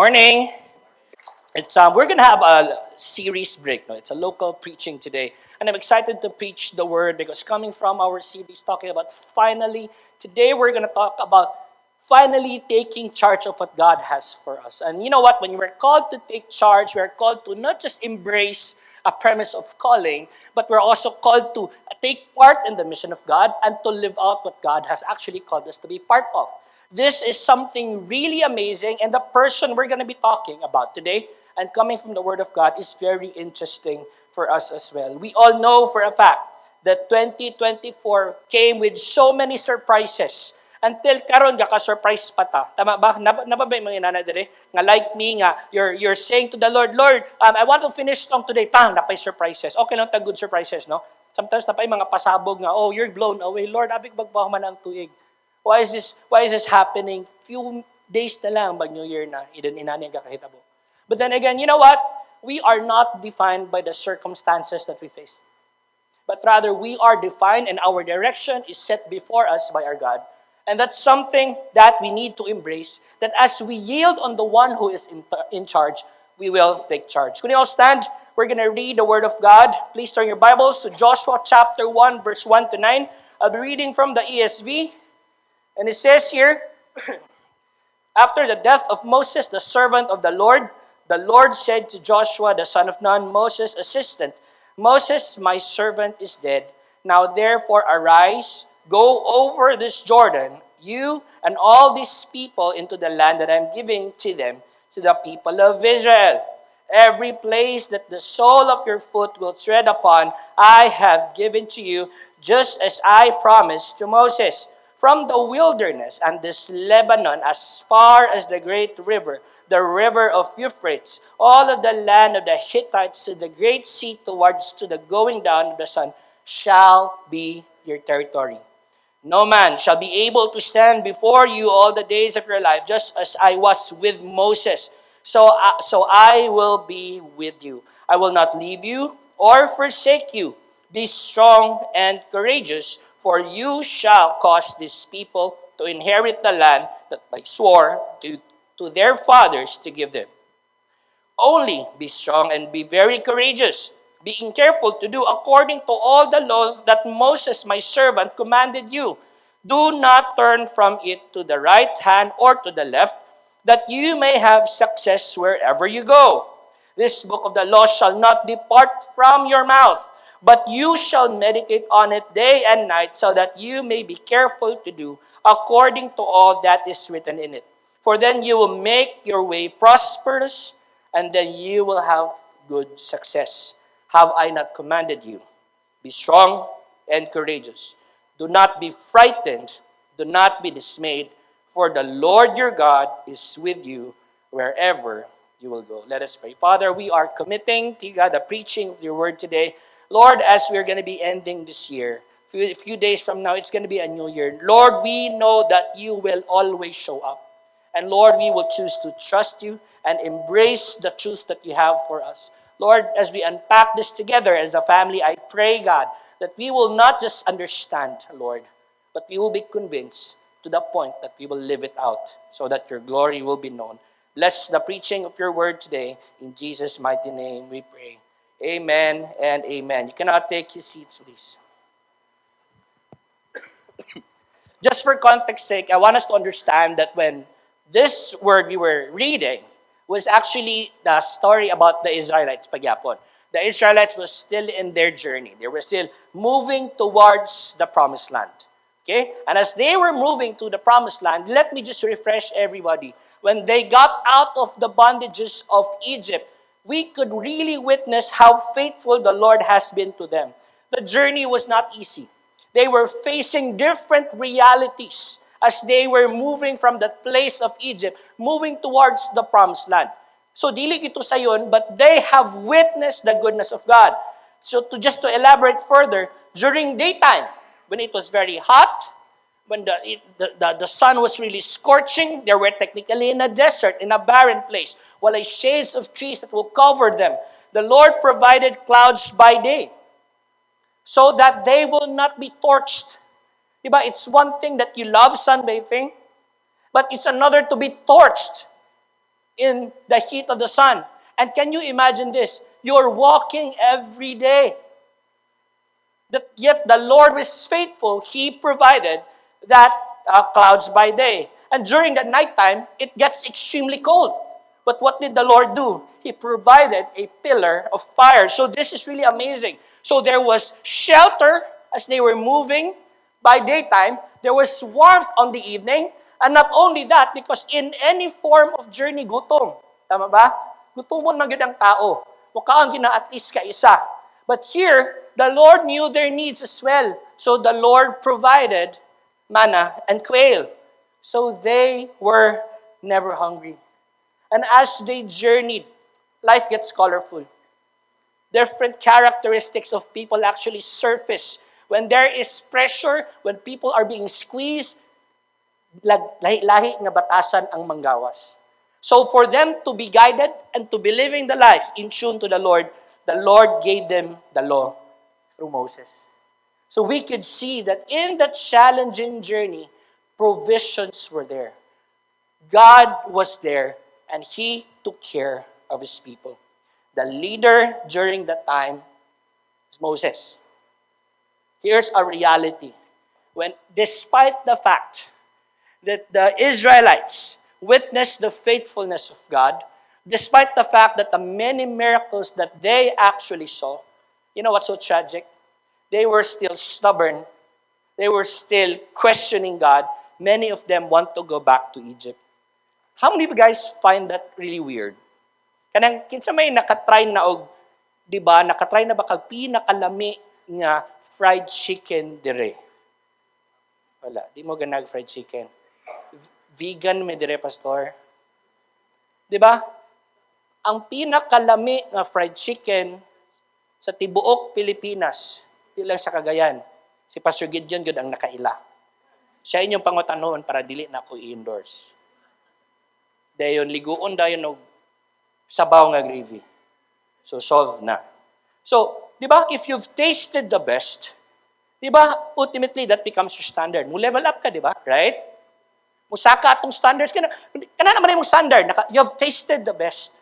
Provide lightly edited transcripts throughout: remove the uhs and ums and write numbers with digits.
Morning. We're gonna have a series break. No, it's a local preaching today, and I'm excited to preach the word because coming from our series talking about finally. Today we're gonna talk about finally taking charge of what God has for us. And you know what? When we're called to take charge, we're called to not just embrace a premise of calling, but we're also called to take part in the mission of God and to live out what God has actually called us to be part of. This is something really amazing, and the person we're going to be talking about today and coming from the Word of God is very interesting for us as well. We all know for a fact that 2024 came with so many surprises. Until karon ka-surprise pa ta. Tama ba? Napa ba yung mga inana dire? Nga like me nga, you're saying to the Lord, Lord, I want to finish strong today. Pang, napay surprises. Okay lang ta good surprises, no? Sometimes napay mga pasabog nga, oh, you're blown away. Lord, abig bagbaho man ang tuig. Why is this happening? Few days na lang, New Year na, inani ang kakahitabo. But then again, you know what? We are not defined by the circumstances that we face. But rather, we are defined and our direction is set before us by our God. And that's something that we need to embrace, that as we yield on the one who is in charge, we will take charge. Can you all stand? We're going to read the Word of God. Please turn your Bibles to Joshua chapter 1, verse 1 to 9. I'll be reading from the ESV. And it says here, after the death of Moses, the servant of the Lord said to Joshua, the son of Nun, Moses' assistant, Moses, my servant, is dead. Now therefore arise, go over this Jordan, you and all these people into the land that I'm giving to them, to the people of Israel. Every place that the sole of your foot will tread upon, I have given to you, just as I promised to Moses. From the wilderness and this Lebanon as far as the great river, the river of Euphrates, all of the land of the Hittites to the great sea towards to the going down of the sun shall be your territory. No man shall be able to stand before you all the days of your life, just as I was with Moses. So I will be with you. I will not leave you or forsake you. Be strong and courageous, for you shall cause these people to inherit the land that I swore to their fathers to give them. Only be strong and be very courageous, being careful to do according to all the law that Moses my servant commanded you. Do not turn from it to the right hand or to the left, that you may have success wherever you go. This book of the law shall not depart from your mouth, but you shall meditate on it day and night, so that you may be careful to do according to all that is written in it. For then you will make your way prosperous, and then you will have good success. Have I not commanded you? Be strong and courageous. Do not be frightened. Do not be dismayed, for the Lord your God is with you wherever you will go. Let us pray. Father, we are committing to God the preaching of your word today. Lord, as we're going to be ending this year, a few days from now, it's going to be a new year. Lord, we know that you will always show up. And Lord, we will choose to trust you and embrace the truth that you have for us. Lord, as we unpack this together as a family, I pray, God, that we will not just understand, Lord, but we will be convinced to the point that we will live it out so that your glory will be known. Bless the preaching of your word today. In Jesus' mighty name we pray. Amen and amen. You cannot take your seats, please. Just for context sake, I want us to understand that when this word we were reading was actually the story about the Israelites, pagyapon. The Israelites were still in their journey. They were still moving towards the promised land. Okay? And as they were moving to the promised land, let me just refresh everybody. When they got out of the bondages of Egypt, we could really witness how faithful the Lord has been to them. The journey was not easy. They were facing different realities as they were moving from that place of Egypt, moving towards the promised land. So, dili ito sayon, but they have witnessed the goodness of God. So, just to elaborate further, during daytime, when it was very hot, when the sun was really scorching, they were technically in a desert, in a barren place, while a shades of trees that will cover them. The Lord provided clouds by day, so that they will not be torched. Diba? It's one thing that you love sunbathing, but it's another to be torched in the heat of the sun. And can you imagine this? You're walking every day. Yet the Lord was faithful. He provided that clouds by day. And during the nighttime, it gets extremely cold. But what did the Lord do? He provided a pillar of fire. So this is really amazing. So there was shelter as they were moving by daytime. There was warmth on the evening. And not only that, because in any form of journey, gutom. Tama ba? Gutomon man gyud ang tao. Mukha ang ginaatis ka isa. But here, the Lord knew their needs as well. So the Lord provided manna and quail. So they were never hungry. And as they journeyed, life gets colorful. Different characteristics of people actually surface. When there is pressure, when people are being squeezed, lahi-lahi nga batasan ang manggawas. So for them to be guided and to be living the life in tune to the Lord gave them the law through Moses. So we could see that in that challenging journey, provisions were there. God was there, and He took care of His people. The leader during that time is Moses. Here's a reality. When, despite the fact that the Israelites witnessed the faithfulness of God, despite the fact that the many miracles that they actually saw, you know what's so tragic? They were still stubborn. They were still questioning God. Many of them want to go back to Egypt. How many of you guys find that really weird? Kanang kinsa may nakatry na og, di ba, nakatry na ba kag pinakalami nga fried chicken dire? Wala, di mo ganag fried chicken. Vegan may dire, pastor. Di ba? Ang pinakalami nga fried chicken sa tibuok Pilipinas, di lang sa Cagayan, si Pastor Gideon gud ang nakaila. Siya inyong pangutanon para dili na ko i-endorse. Dayon liguon dayon og sabaw nga gravy. So solve na. So, di ba, if you've tasted the best, di ba, ultimately that becomes your standard. Mo level up ka, di ba? Right? Musaka atong standards kana naman imong standard. You have tasted the best.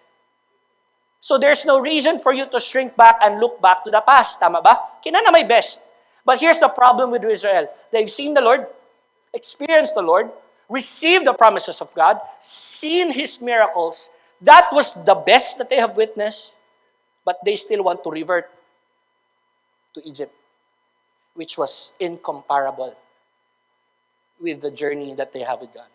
So there's no reason for you to shrink back and look back to the past. Tama ba? Kina na may best. But here's the problem with Israel. They've seen the Lord, experienced the Lord, received the promises of God, seen His miracles. That was the best that they have witnessed. But they still want to revert to Egypt, which was incomparable with the journey that they have with God.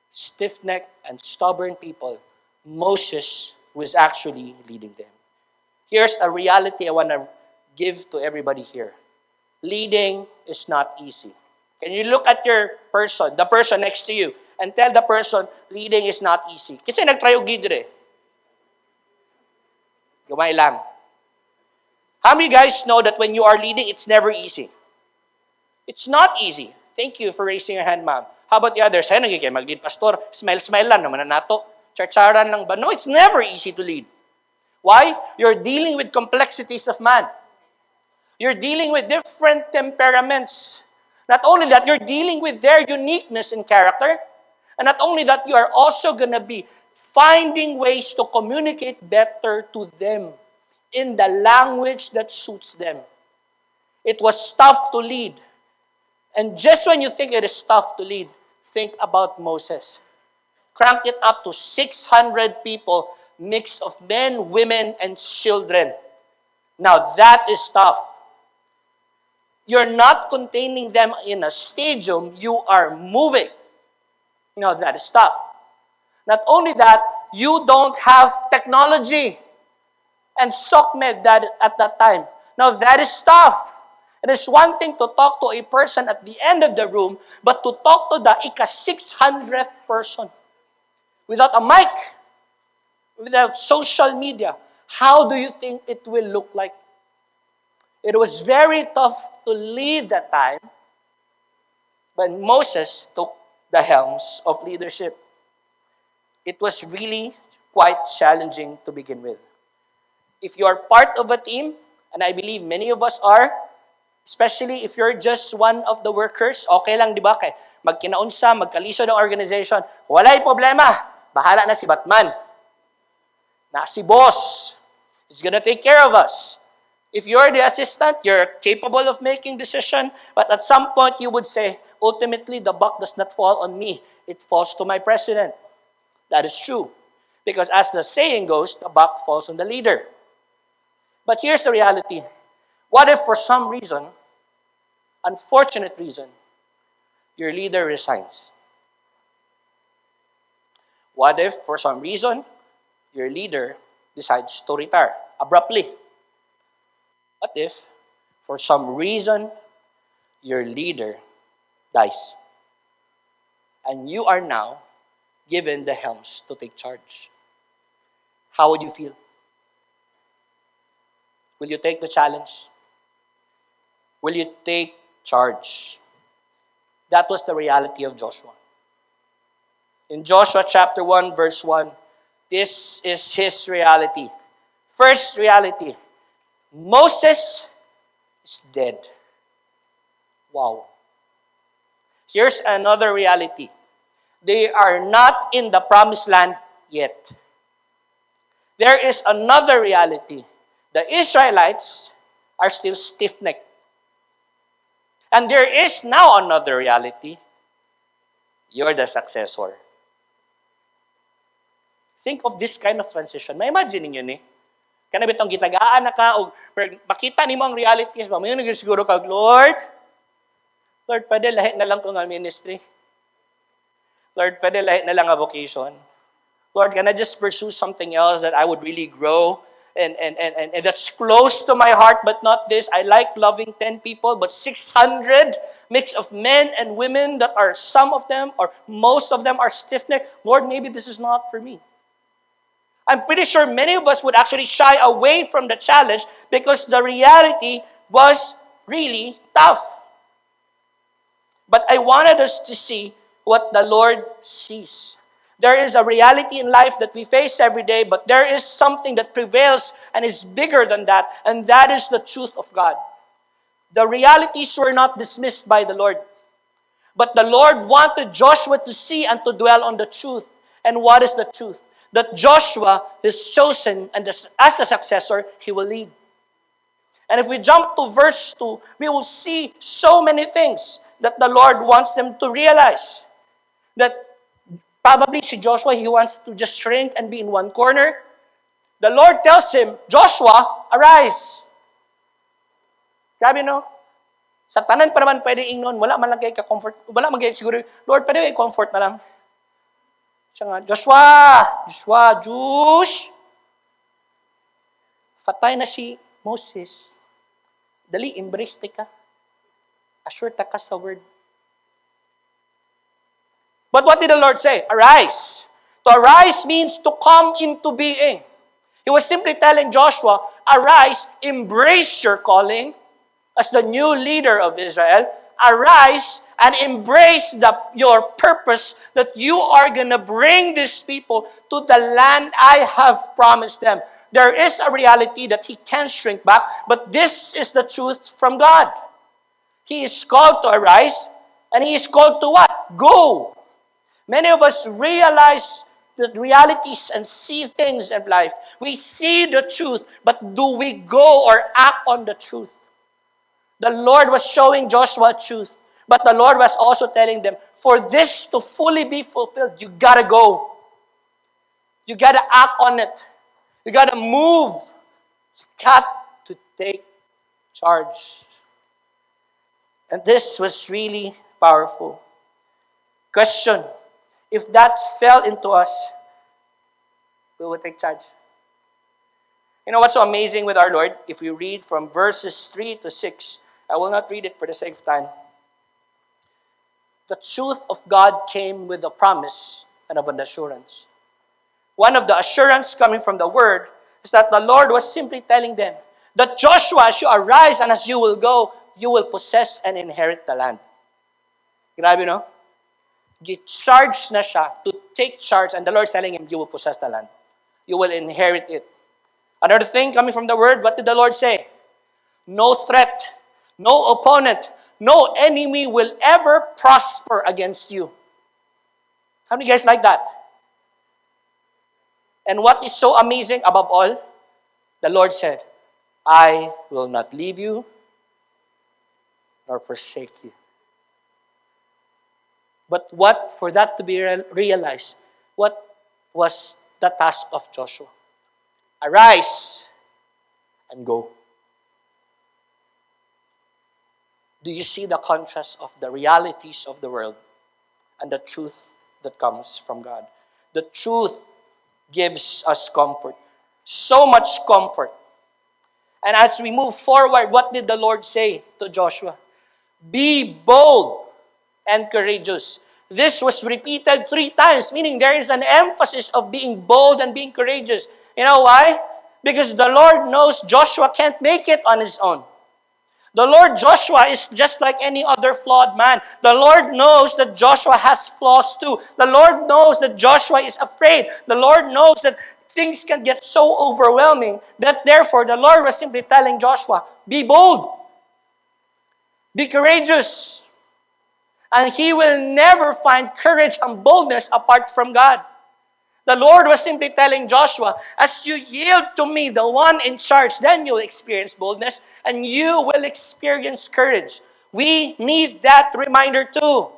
Stiff-necked and stubborn people, Moses was actually leading them. Here's a reality I want to give to everybody here. Leading is not easy. Can you look at your person, the person next to you, and tell the person, leading is not easy? Kasi nag-try og leader eh. Gamay lang. How many guys know that when you are leading, it's never easy? It's not easy. Thank you for raising your hand, ma'am. How about the others? Ay, nagiging mag-lead, pastor. Smile lang naman na nato. Charcharan lang ba? No, it's never easy to lead. Why? You're dealing with complexities of man. You're dealing with different temperaments. Not only that, you're dealing with their uniqueness in character. And not only that, you are also going to be finding ways to communicate better to them in the language that suits them. It was tough to lead. And just when you think it is tough to lead, think about Moses. Crank it up to 600 people, mix of men, women, and children. Now, that is tough. You're not containing them in a stadium, you are moving. Now, that is tough. Not only that, you don't have technology and SOCMED that at that time. Now, that is tough. It is one thing to talk to a person at the end of the room, but to talk to the ika-600th person without a mic, without social media, how do you think it will look like? It was very tough to lead that time, but Moses took the helms of leadership. It was really quite challenging to begin with. If you are part of a team, and I believe many of us are, especially if you're just one of the workers, okay lang, di ba? Kay magkinaunsa, magkalisod ang organization, walay problema. Bahala na si Batman. Na si boss. He's gonna take care of us. If you're the assistant, you're capable of making decision, but at some point you would say, ultimately, the buck does not fall on me. It falls to my president. That is true. Because as the saying goes, the buck falls on the leader. But here's the reality. What if for some reason, unfortunate reason, your leader resigns? What if for some reason, your leader decides to retire abruptly? What if for some reason, your leader dies? And you are now given the helms to take charge. How would you feel? Will you take the challenge? Will you take charge? That was the reality of Joshua. In Joshua chapter 1, verse 1, this is his reality. First reality, Moses is dead. Wow. Here's another reality. They are not in the promised land yet. There is another reality. The Israelites are still stiff-necked. And there is now another reality. You're the successor. Think of this kind of transition. May imagine niyo ni. Kana bitong gitagaan na ka, o makita ni mo ang realities, mamayong siguro ka, Lord, pwede lahi na lang ko nga ministry. Lord, pwede lahi na lang nga vocation. Lord, can I just pursue something else that I would really grow? And that's close to my heart, but not this. I like loving 10 people, but 600 mix of men and women that are some of them, or most of them are stiff-necked. Lord, maybe this is not for me. I'm pretty sure many of us would actually shy away from the challenge because the reality was really tough. But I wanted us to see what the Lord sees. There is a reality in life that we face every day, but there is something that prevails and is bigger than that, and that is the truth of God. The realities were not dismissed by the Lord, but the Lord wanted Joshua to see and to dwell on the truth. And what is the truth? That Joshua is chosen, and as the successor, he will lead. And if we jump to verse 2, we will see so many things that the Lord wants them to realize. That probably si Joshua, he wants to just shrink and be in one corner. The Lord tells him, Joshua, arise. Grabe, no? Sa tanan pa naman pwede ingnon, wala man lang kayo ka-comfort. Wala man kayo siguro, Lord, pwede kayo comfort na lang. Siya nga, Joshua, Josh. Fatay na si Moses. Dali, embrace ka. Assure ka sa word. But what did the Lord say? Arise. To arise means to come into being. He was simply telling Joshua, arise, embrace your calling as the new leader of Israel. Arise and embrace your purpose that you are going to bring these people to the land I have promised them. There is a reality that he can't shrink back, but this is the truth from God. He is called to arise, and he is called to what? Go. Many of us realize the realities and see things in life. We see the truth, but do we go or act on the truth? The Lord was showing Joshua truth, but the Lord was also telling them, for this to fully be fulfilled, you gotta go. You gotta act on it. You gotta move. You got to take charge. And this was really powerful. Question, if that fell into us, we will take charge. You know what's so amazing with our Lord? If we read from verses 3 to 6, I will not read it for the sake of time. The truth of God came with a promise and of an assurance. One of the assurance coming from the word is that the Lord was simply telling them that Joshua, as you arise and as you will go, you will possess and inherit the land. Grabe, no? Get-charged na siya to take charge, and the Lord is telling him, you will possess the land. You will inherit it. Another thing coming from the word, what did the Lord say? No threat, no opponent, no enemy will ever prosper against you. How many guys like that? And what is so amazing above all, the Lord said, I will not leave you nor forsake you. But what, for that to be realized, what was the task of Joshua? Arise and go. Do you see the contrast of the realities of the world and the truth that comes from God? The truth gives us comfort. So much comfort. And as we move forward, what did the Lord say to Joshua? Be bold and courageous. This was repeated 3 times, meaning there is an emphasis of being bold and being courageous. You know why? Because the Lord knows Joshua can't make it on his own. The Lord Joshua is just like any other flawed man. The Lord knows that Joshua has flaws too. The Lord knows that Joshua is afraid. The Lord knows that things can get so overwhelming that therefore the Lord was simply telling Joshua, be bold, be courageous. And he will never find courage and boldness apart from God. The Lord was simply telling Joshua, as you yield to me, the one in charge, then you'll experience boldness and you will experience courage. We need that reminder too.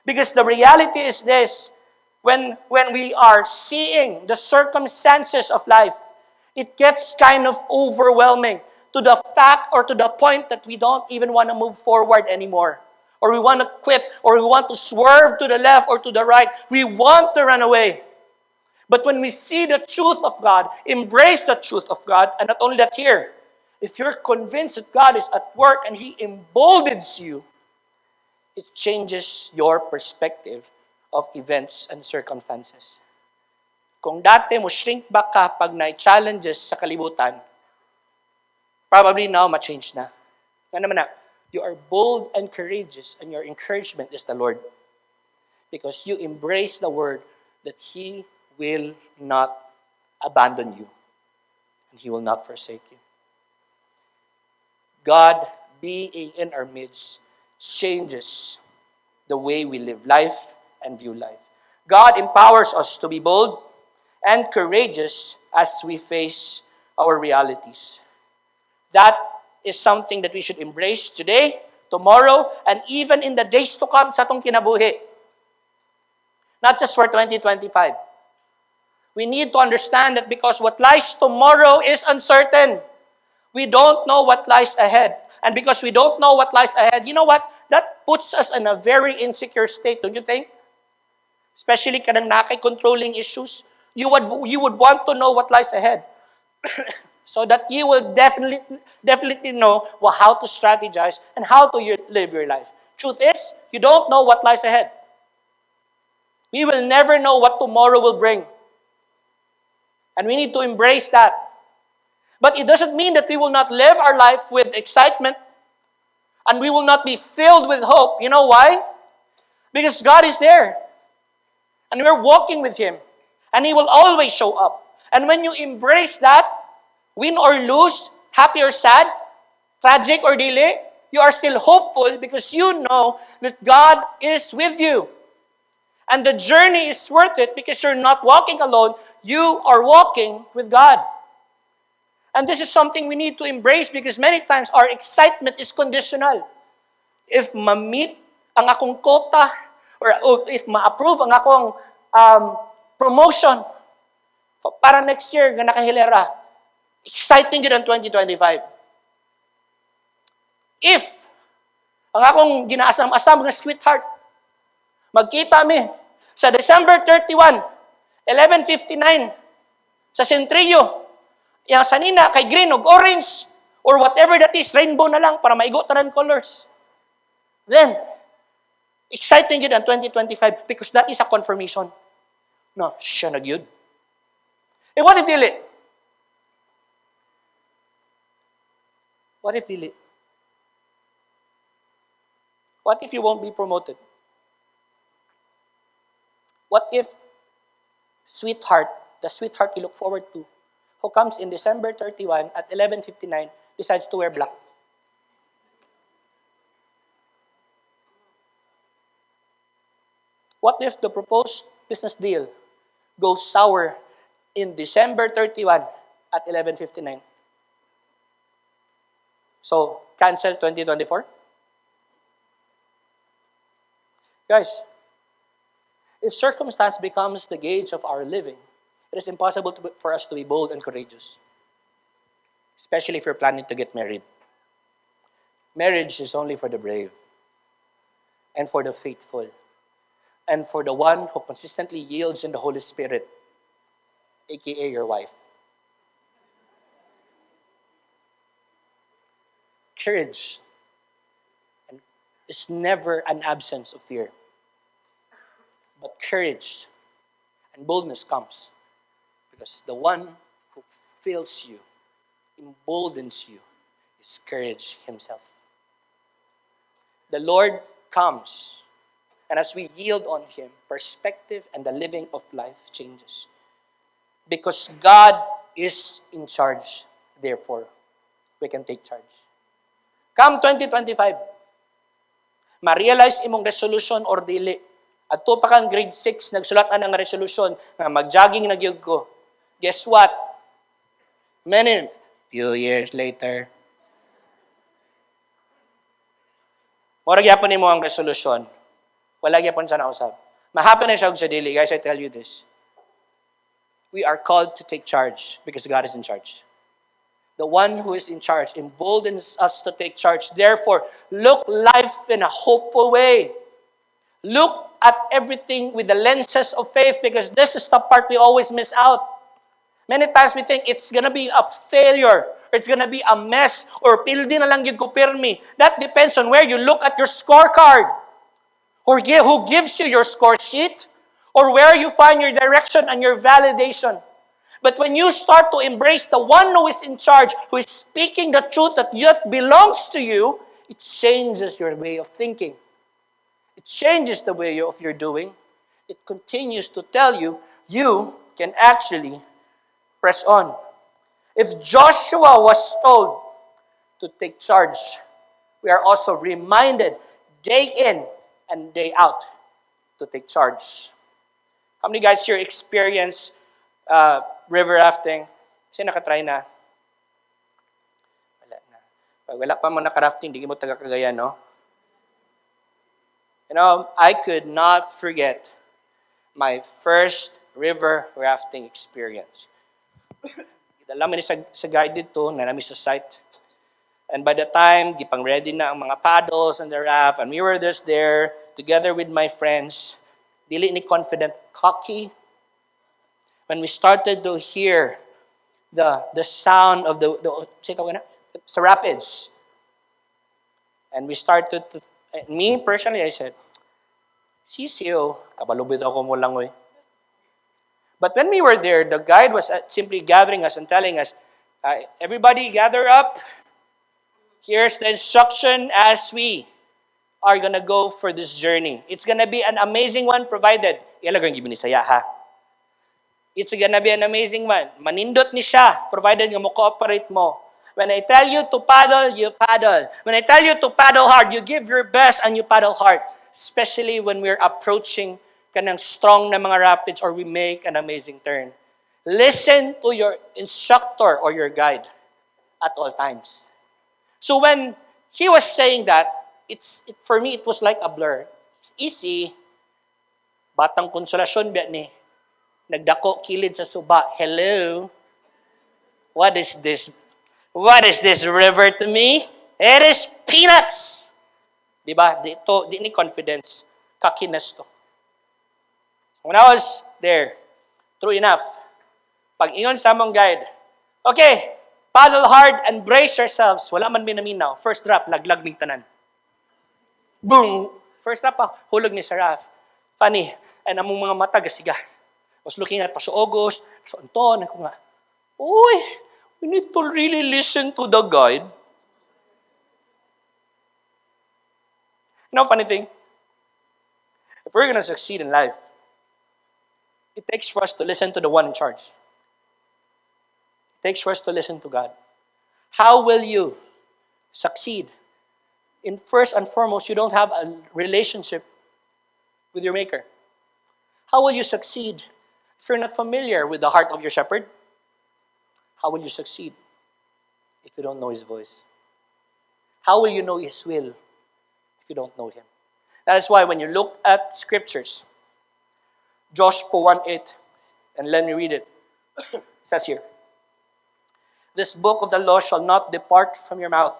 Because the reality is this, when we are seeing the circumstances of life, it gets kind of overwhelming to the fact or to the point that we don't even want to move forward anymore. Or we want to quit, or we want to swerve to the left or to the right. We want to run away. But when we see the truth of God, embrace the truth of God, and not only that here, if you're convinced that God is at work and He emboldens you, it changes your perspective of events and circumstances. Kung dati mo shrink back ka pag na-challenges sa kalibutan, probably now ma-change na. Nga naman na, you are bold and courageous and your encouragement is the Lord. Because you embrace the word that He will not abandon you. And He will not forsake you. God being in our midst changes the way we live life and view life. God empowers us to be bold and courageous as we face our realities. That is something that we should embrace today, tomorrow, and even in the days to come sa atong kinabuhi. Not just for 2025. We need to understand that because what lies tomorrow is uncertain. We don't know what lies ahead. And because we don't know what lies ahead, you know what? That puts us in a very insecure state, don't you think? Especially kanang controlling issues. You would want to know what lies ahead. So that you will definitely know how to strategize and how to live your life. Truth is, you don't know what lies ahead. We will never know what tomorrow will bring. And we need to embrace that. But it doesn't mean that we will not live our life with excitement and we will not be filled with hope. You know why? Because God is there. And we're walking with Him. And He will always show up. And when you embrace that, win or lose, happy or sad, tragic or dili, you are still hopeful because you know that God is with you. And the journey is worth it because you're not walking alone, you are walking with God. And this is something we need to embrace because many times our excitement is conditional. If ma-meet ang akong quota or if ma-approve ang akong promotion para next year nga nakahilera, exciting yun ang 2025. If ang akong ginaasam-asam nga sweetheart, magkita mi sa December 31, 11:59 sa Centrillo, yung sanina kay green o orange or whatever that is, rainbow na lang para maigo tanan colors. Then, exciting yun ang 2025 because that is a confirmation. No, siya na yun. Eh, what if dili? What if dili? What if you won't be promoted? What if sweetheart, the sweetheart you look forward to, who comes in December 31 at 11:59, decides to wear black? What if the proposed business deal goes sour in December 31 at 11:59. So, cancel 2024? Guys, if circumstance becomes the gauge of our living, it is impossible for us to be bold and courageous, especially if you're planning to get married. Marriage is only for the brave and for the faithful and for the one who consistently yields in the Holy Spirit, aka your wife. Courage is never an absence of fear. But courage and boldness comes because the one who fills you, emboldens you, is courage himself. The Lord comes, and as we yield on Him, perspective and the living of life changes. Because God is in charge, therefore, we can take charge. Come 2025, ma-realize imong resolution or dili. Adto pa kang grade 6, nagsulat na ng resolution na mag-jogging na gyud ko. Guess what? Few years later, mura gyapon nimo ang resolution. Wala gyapon siya nausab. Mahapon na siya og sa dili. Guys, I tell you this. We are called to take charge because God is in charge. The one who is in charge emboldens us to take charge. Therefore, look life in a hopeful way. Look at everything with the lenses of faith because this is the part we always miss out. Many times we think it's gonna be a failure, or it's gonna be a mess, or pildi na lang yung kupirmi. That depends on where you look at your scorecard, or who gives you your score sheet, or where you find your direction and your validation. But when you start to embrace the one who is in charge, who is speaking the truth that yet belongs to you, it changes your way of thinking. It changes the way of your doing. It continues to tell you, you can actually press on. If Joshua was told to take charge, we are also reminded day in and day out to take charge. How many guys here experience river rafting? Kasi nakatry na? Wala na. Pag wala pa mo nakarafting, di mo taga-Cagayan, no? You know, I could not forget my first river rafting experience. Dala man sa guide dito, na namin sa site. And by the time, gipang ready na ang mga paddles and the raft, and we were just there, together with my friends, dili ni confident, cocky. When we started to hear the sound of sa rapids, and we started to, me personally, I said, Sisiyo, kabalubid ako mo lang, But when we were there, the guide was simply gathering us and telling us, everybody gather up. Here's the instruction as we are gonna go for this journey. It's gonna be an amazing one provided. Ilagang gibinisaya ha. It's gonna be an amazing one. Manindot ni siya, provided nga mo cooperate mo. When I tell you to paddle, you paddle. When I tell you to paddle hard, you give your best and you paddle hard. Especially when we're approaching kanang strong na mga rapids or we make an amazing turn. Listen to your instructor or your guide at all times. So when he was saying that, for me, it was like a blur. It's easy. Batang konsolasyon biya ni. Nagdako kilid sa suba. Hello? What is this? What is this river to me? It is peanuts. Diba? Di ni confidence. Kakinas to. When I was there, true enough, pag-ingon sa among guide, okay, paddle hard and brace yourselves. Wala man minaminaw. First drop, laglag ming tanan. Boom! First drop pa, hulog ni Saraf. Funny. And among mga mata, gasiga. Was looking at Pastor August, Pastor Anton, ako nga, uy, we need to really listen to the guide. You know, funny thing, if we're going to succeed in life, it takes for us to listen to the one in charge. It takes for us to listen to God. How will you succeed? In first and foremost, you don't have a relationship with your Maker. How will you succeed If you're not familiar with the heart of your shepherd, how will you succeed if you don't know his voice? How will you know his will if you don't know him? That is why when you look at scriptures, Joshua 1:8, and let me read it. It says here, "This book of the law shall not depart from your mouth,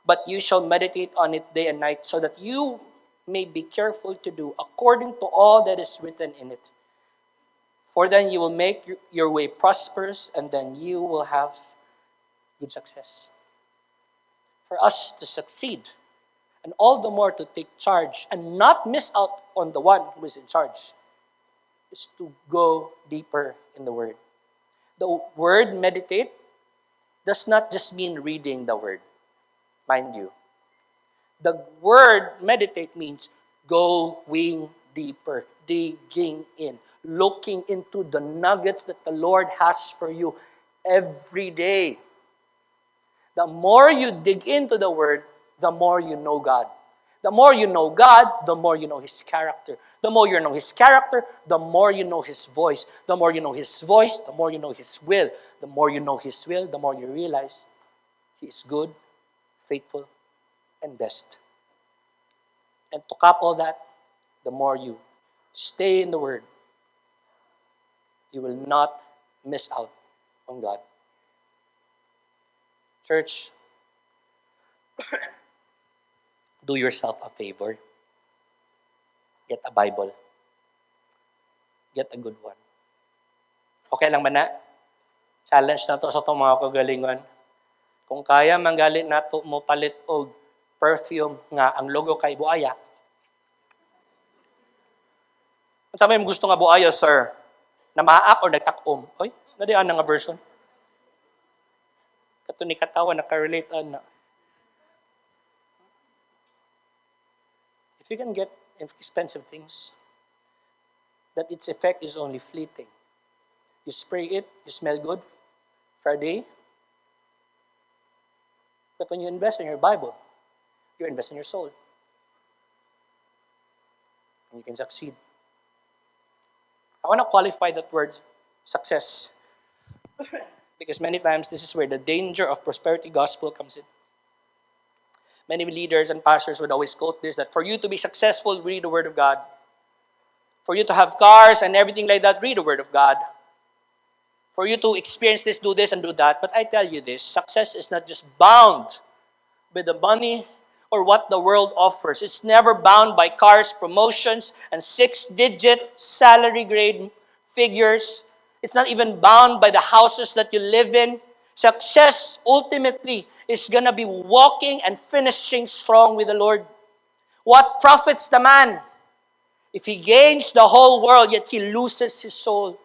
but you shall meditate on it day and night, so that you may be careful to do according to all that is written in it. For then you will make your way prosperous, and then you will have good success." For us to succeed, and all the more to take charge and not miss out on the one who is in charge, is to go deeper in the Word. The word meditate does not just mean reading the Word, mind you. The word meditate means going deeper, digging in, looking into the nuggets that the Lord has for you every day. The more you dig into the Word, the more you know God. The more you know God, the more you know His character. The more you know His character, the more you know His voice. The more you know His voice, the more you know His will. The more you know His will, the more you realize He is good, faithful, and best. And to cap all that, the more you stay in the Word, you will not miss out on God. Church, do yourself a favor. Get a Bible. Get a good one. Okay lang ba na? Challenge na to sa itong mga kagalingon. Kung kaya manggalit na to mo palit og perfume nga ang logo kay buaya. Sa may gusto nga buaya, sir, na maak or nagtakom. Oy, nadiyan na nga version. Kato ni katawa, nakarelate na. If you can get expensive things, that its effect is only fleeting. You spray it, you smell good for a day. But when you invest in your Bible, you invest in your soul. And you can succeed. I want to qualify that word, success. Because many times this is where the danger of prosperity gospel comes in. Many leaders and pastors would always quote this, that for you to be successful, read the Word of God. For you to have cars and everything like that, read the Word of God. For you to experience this, do this, and do that. But I tell you this, success is not just bound by the money or what the world offers. It's never bound by cars, promotions, and 6-digit salary grade figures. It's not even bound by the houses that you live in. Success, ultimately, is going to be walking and finishing strong with the Lord. What profits the man if he gains the whole world, yet he loses his soul?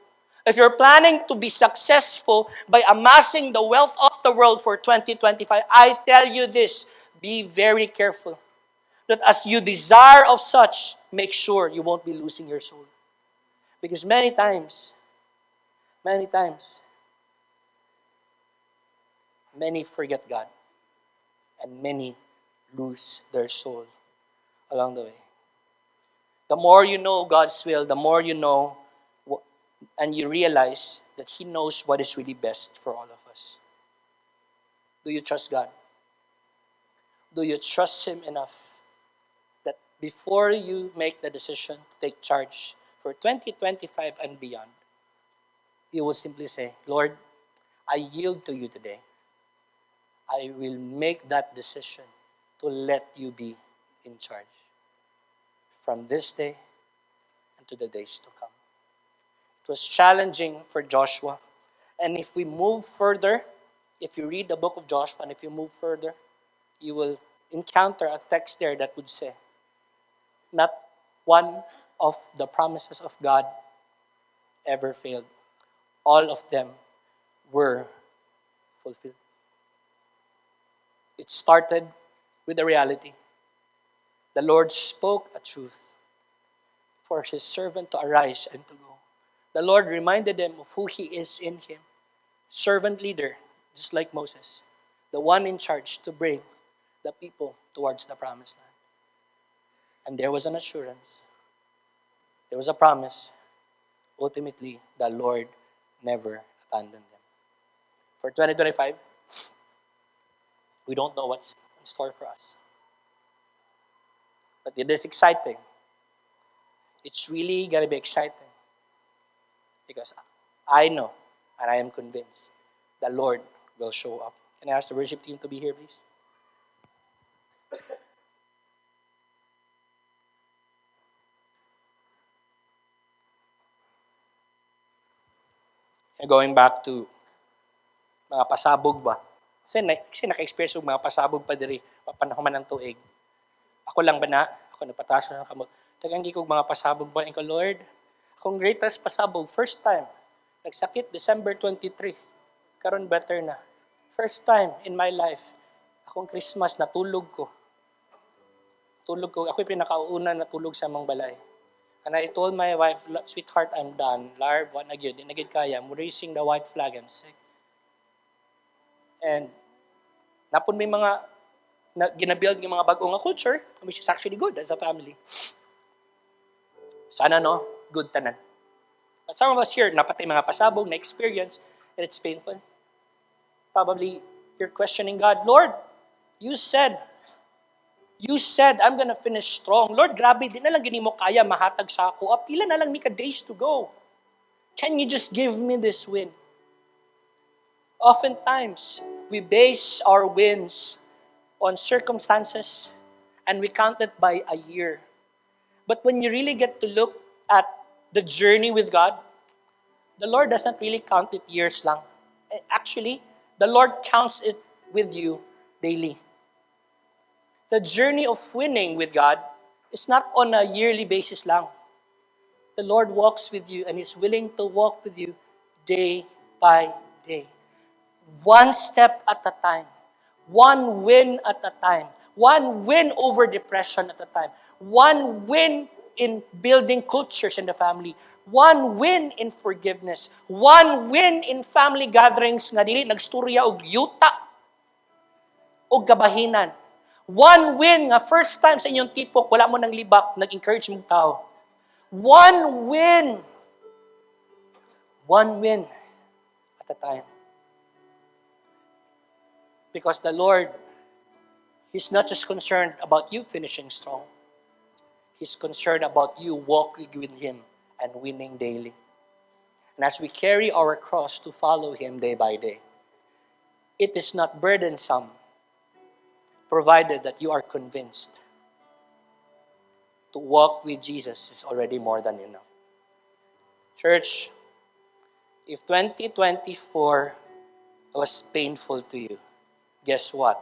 If you're planning to be successful by amassing the wealth of the world for 2025, I tell you this, be very careful. That as you desire of such, make sure you won't be losing your soul. Because many times, many forget God. And many lose their soul along the way. The more you know God's will, the more you know and you realize that He knows what is really best for all of us. Do you trust God? Do you trust Him enough that before you make the decision to take charge for 2025 and beyond, you will simply say, Lord, I yield to you today. I will make that decision to let you be in charge from this day and to the days to come. It was challenging for Joshua. And if we move further, if you read the book of Joshua, and if you move further, you will encounter a text there that would say, not one of the promises of God ever failed. All of them were fulfilled. It started with the reality. The Lord spoke a truth for His servant to arise and to go. The Lord reminded them of who He is in Him. Servant leader, just like Moses. The one in charge to bring the people towards the promised land. And there was an assurance. There was a promise. ultimately, the Lord never abandoned them. For 2025, we don't know what's in store for us. But it is exciting. It's really going to be exciting. Because I know, and I am convinced, the Lord will show up. Can I ask the worship team to be here, please? And going back to mga pasabog ba? Kasi naka-experience yung mga pasabog pa diri, panahon man ng tuig. Ako lang ba na? Ako napataas na ng kamot. Dagang gikog mga pasabog ba? Ikaw, Lord, akong greatest pasabog, first time, nagsakit December 23. Karon better na. First time in my life, akong Christmas, natulog ko. Tulog ko. Ako yung pinakauna natulog sa among balay. And I told my wife, sweetheart, I'm done. Larb, what na gyud? Di na gyud kaya. I'm raising the white flag. I'm sick. And napon may mga ginabuild ng mga bagong culture, which is actually good as a family. Sana no, good tanan. But some of us here, napatay mga pasabog na experience, and it's painful. Probably you're questioning God, Lord, you said I'm gonna finish strong. Lord, grabe, di na lang gini mo kaya mahatag sa ako. Pila na lang ni ka days to go. Can you just give me this win? Oftentimes, we base our wins on circumstances and we count it by a year. But when you really get to look at the journey with God, the Lord doesn't really count it years lang. Actually, the Lord counts it with you daily. The journey of winning with God is not on a yearly basis lang. The Lord walks with you and is willing to walk with you day by day. One step at a time. One win at a time. One win over depression at a time. One win in building cultures in the family. One win in forgiveness. One win in family gatherings nga dili nagstorya og yuta og gabahinan. One win nga first time sa inyong tipok, wala mo nang libak, nag-encourage mong tao. One win. One win at a time. Because the Lord, He's not just concerned about you finishing strong. He's concerned about you walking with Him and winning daily. And as we carry our cross to follow Him day by day, it is not burdensome, provided that you are convinced to walk with Jesus is already more than enough. Church, if 2024 was painful to you, guess what?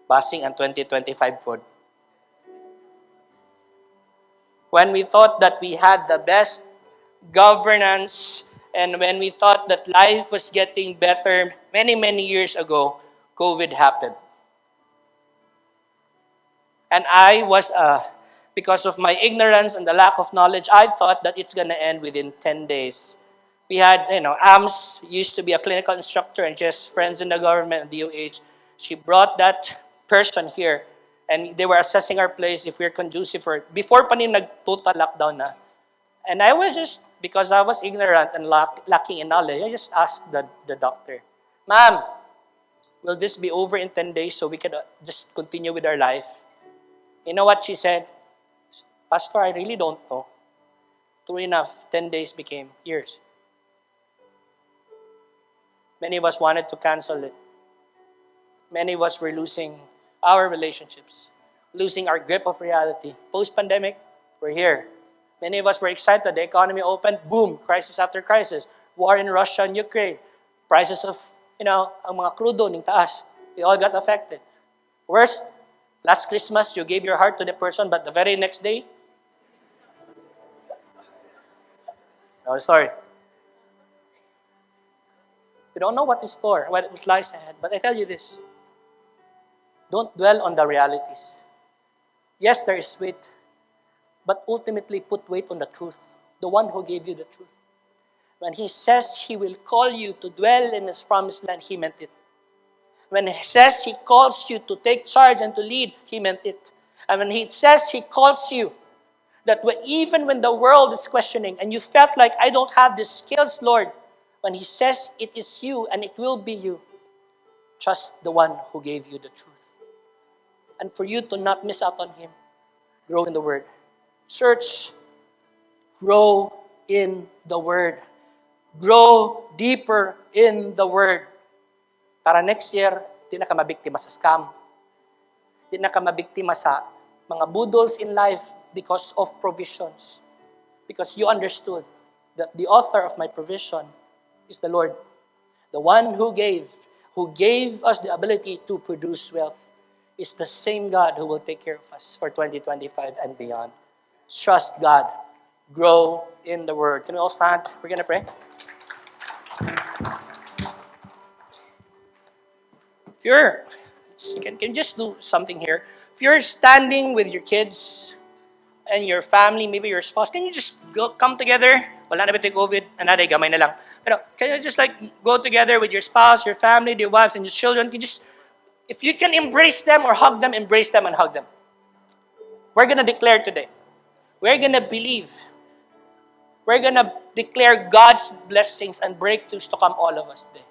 Basing ang 2025 po. When we thought that we had the best governance and when we thought that life was getting better many, many years ago, COVID happened. And I was, because of my ignorance and the lack of knowledge, I thought that it's going to end within 10 days. We had, AMS used to be a clinical instructor and just friends in the government, DOH. She brought that person here and they were assessing our place if we're conducive for it. Before pa nag-total lockdown na. And I was just, because I was ignorant and lacking in knowledge, I just asked the doctor, Ma'am, will this be over in 10 days so we can just continue with our life? You know what she said? Pastor, I really don't know. True enough, 10 days became years. Many of us wanted to cancel it. Many of us were losing our relationships, losing our grip of reality. Post-pandemic, we're here. Many of us were excited. The economy opened. Boom, crisis after crisis. War in Russia and Ukraine. Prices of, ang mga crudo ning taas. We all got affected. Worst, last Christmas, you gave your heart to the person, but the very next day, no, sorry. We don't know what is store, what lies ahead. But I tell you this, don't dwell on the realities. Yes, there is weight, but ultimately put weight on the truth, the one who gave you the truth. When He says He will call you to dwell in His promised land, He meant it. When He says He calls you to take charge and to lead, He meant it. And when He says He calls you Even when the world is questioning and you felt like, I don't have the skills, Lord, when He says it is you and it will be you, trust the one who gave you the truth. And for you to not miss out on Him, grow in the Word. Church, grow in the Word. Grow deeper in the Word. Para next year, di na ka mabiktima sa scam. Di na ka mabiktima sa mga budol's in life because of provisions. Because you understood that the author of my provision is the Lord. The one who gave us the ability to produce wealth is the same God who will take care of us for 2025 and beyond. Trust God. Grow in the Word. Can we all stand? We're going to pray. If you're, can just do something here. If you're standing with your kids and your family, maybe your spouse, can you just come together? Wala na ba tayo COVID? Anaday, gamay na lang. Pero can you just go together with your spouse, your family, your wives, and your children? Can just, if you can embrace them or hug them, embrace them and hug them. We're going to declare today. We're going to believe. We're going to declare God's blessings and breakthroughs to come all of us today.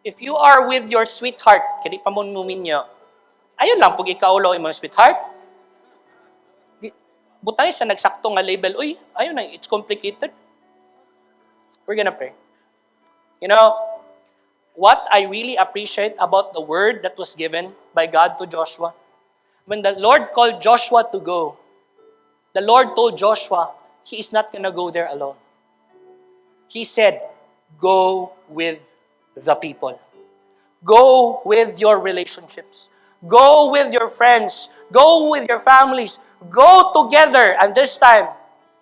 If you are with your sweetheart, kani pa mo nyo, ayun lang, pag ikaulo yung mga sweetheart, butay sa nagsakto nga label, uy, ayun na, it's complicated. We're gonna pray. You know, what I really appreciate about the word that was given by God to Joshua, when the Lord called Joshua to go, the Lord told Joshua, he is not gonna go there alone. He said, go with the people. Go with your relationships. Go with your friends. Go with your families. Go together. And this time,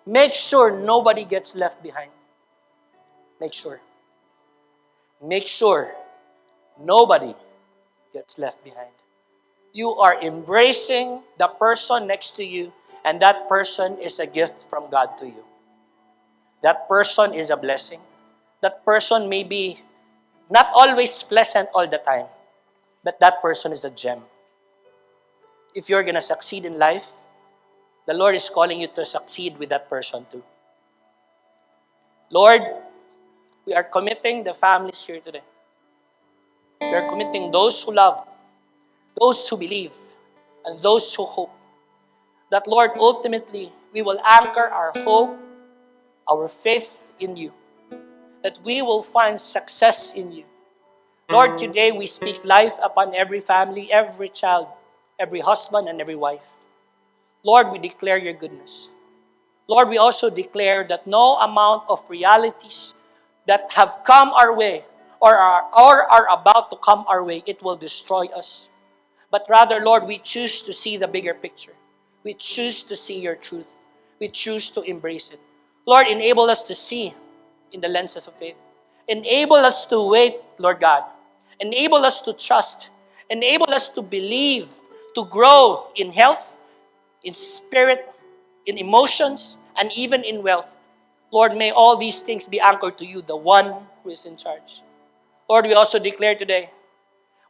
make sure nobody gets left behind. Make sure. Make sure nobody gets left behind. You are embracing the person next to you, and that person is a gift from God to you. That person is a blessing. That person may be not always pleasant all the time, but that person is a gem. If you're going to succeed in life, the Lord is calling you to succeed with that person too. Lord, we are committing the families here today. We are committing those who love, those who believe, and those who hope. That, Lord, ultimately, we will anchor our hope, our faith in you. That we will find success in you. Lord, today we speak life upon every family, every child, every husband, and every wife. Lord, we declare your goodness. Lord, we also declare that no amount of realities that have come our way or are about to come our way, it will destroy us. But rather, Lord, we choose to see the bigger picture. We choose to see your truth. We choose to embrace it. Lord, enable us to see in the lenses of faith. Enable us to wait, Lord God. Enable us to trust. Enable us to believe, to grow in health, in spirit, in emotions, and even in wealth. Lord, may all these things be anchored to you, the one who is in charge. Lord, we also declare today,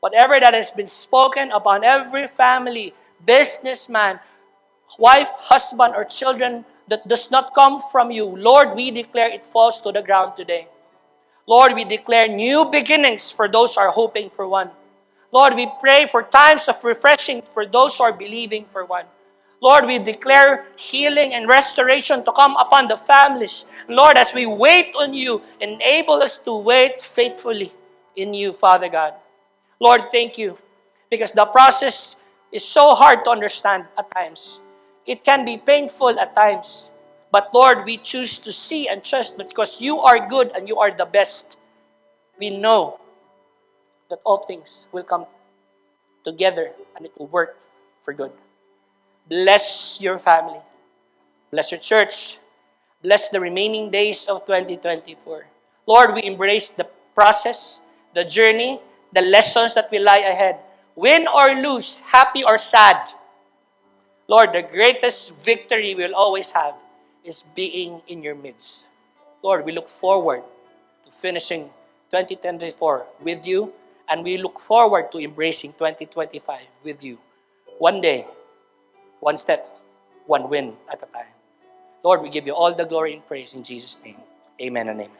whatever that has been spoken upon every family, businessman, wife, husband, or children that does not come from you, Lord, we declare it falls to the ground today. Lord, we declare new beginnings for those who are hoping for one. Lord, we pray for times of refreshing for those who are believing for one. Lord, we declare healing and restoration to come upon the families. Lord, as we wait on you, enable us to wait faithfully in you, Father God. Lord, thank you, because the process is so hard to understand at times. It can be painful at times. But Lord, we choose to see and trust because you are good and you are the best. We know that all things will come together and it will work for good. Bless your family. Bless your church. Bless the remaining days of 2024. Lord, we embrace the process, the journey, the lessons that will lie ahead. Win or lose, happy or sad. Lord, the greatest victory we'll always have is being in your midst. Lord, we look forward to finishing 2024 with you, and we look forward to embracing 2025 with you. One day, one step, one win at a time. Lord, we give you all the glory and praise in Jesus' name. Amen and amen.